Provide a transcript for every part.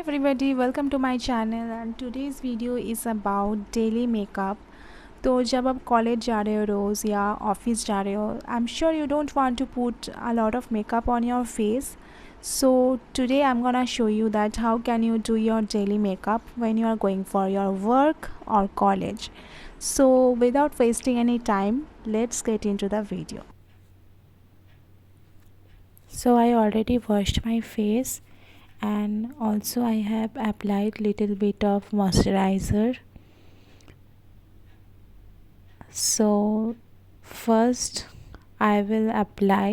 everybody, welcome to my channel and today's video is about daily makeup. तो जब आप college जा रहे हो रोज़ या ऑफिस जा रहे हो, I am sure you don't want to put a lot of makeup on your face. So today I'm gonna show you that how can you do your daily makeup when you are going for your work or college. So without wasting any time, let's get into the video. So I already washed my face and also I have applied little bit of moisturizer. So first I will apply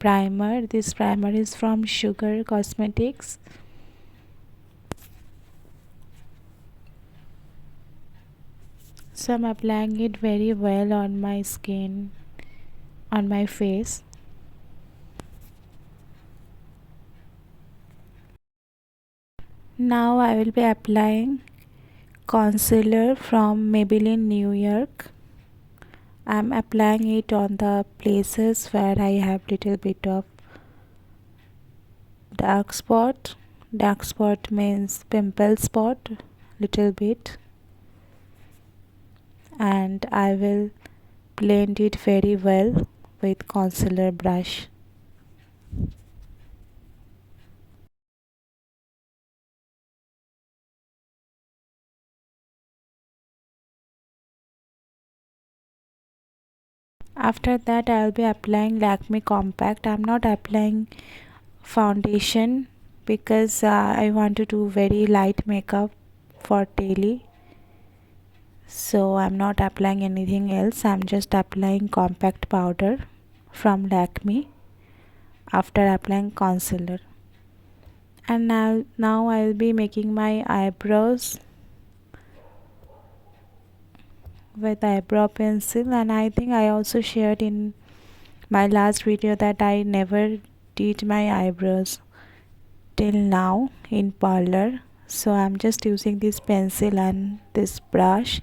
primer. This primer is from Sugar Cosmetics. So I'm applying it very well on my skin, on my face. Now I will be applying concealer from Maybelline New York. I'm applying it on the places where I have little bit of dark spot. Dark spot means pimple spot, little bit, and I will blend it very well with concealer brush. After that I will be applying Lakme Compact. I'm not applying foundation because I want to do very light makeup for daily. So I'm not applying anything else. I'm just applying compact powder from Lakme after applying concealer. And now I will be making my eyebrows with eyebrow pencil, and I think I also shared in my last video that I never did my eyebrows till now in parlor. So I'm just using this pencil and this brush,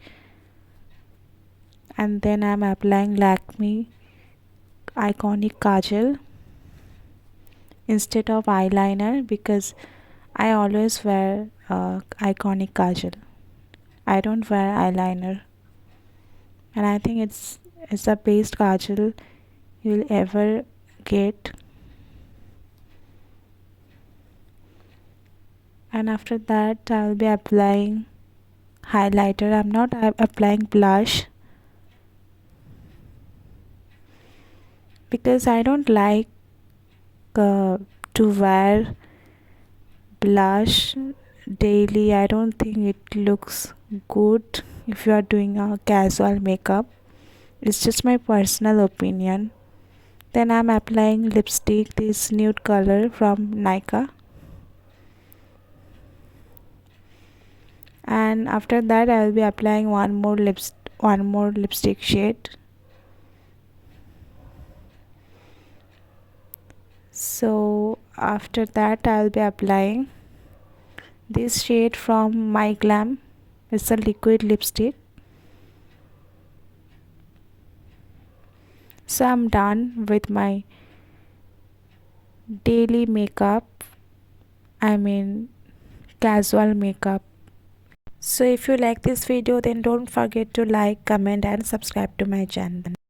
and then I'm applying Lakme Iconic Kajal instead of eyeliner because I always wear Iconic Kajal. I don't wear eyeliner, and I think it's the best kajal you'll ever get. And after that I'll be applying highlighter. I'm not applying blush because I don't like to wear blush daily. I don't think it looks good if you are doing a casual makeup. It's just my personal opinion. Then I'm applying lipstick, this nude color from Nika. And after that I will be applying one more lipstick shade. So after that I will be applying this shade from My Glam. It's a liquid lipstick. So I'm done with my daily makeup, I mean casual makeup. So if you like this video, then don't forget to like, comment and subscribe to my channel.